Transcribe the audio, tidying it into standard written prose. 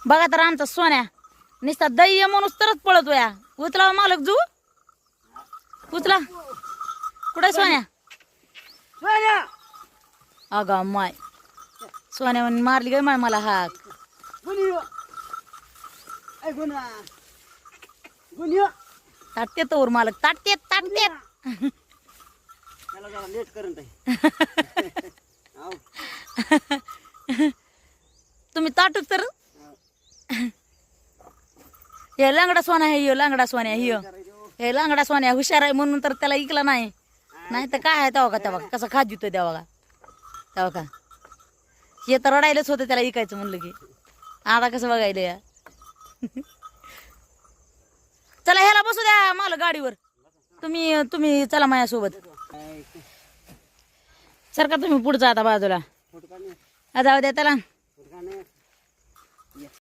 बघा तर आमचा सोन्या नुसता दैय माणूस तरच पळतो या. उचला मालक जू उचला. कुठे सोन्या? अगा माय सोन्या म्हणून मारली गे माय मला हाक. ताटते तोवर मालक ताटते ताटते. लेट करंट तुम्ही ताटूच तर. हे लांगडा सोन्या आहे, हे लांगडा सोन्या हे लांगडा सोन्या हुशार आहे म्हणून तर त्याला ऐकला नाही. नाही तर काय आहे तेव्हा का तेव्हा कसं खात देतोय तेव्हा का तेव्हा का. हे तर रडायलाच होतं त्याला ऐकायचं म्हणलं की. आता कसं बघायला या. चला ह्याला बसू द्या मला गाडीवर. तुम्ही तुम्ही चला माझ्यासोबत. सर का तुम्ही पुढचा आता बाजूला जाऊ द्या त्याला.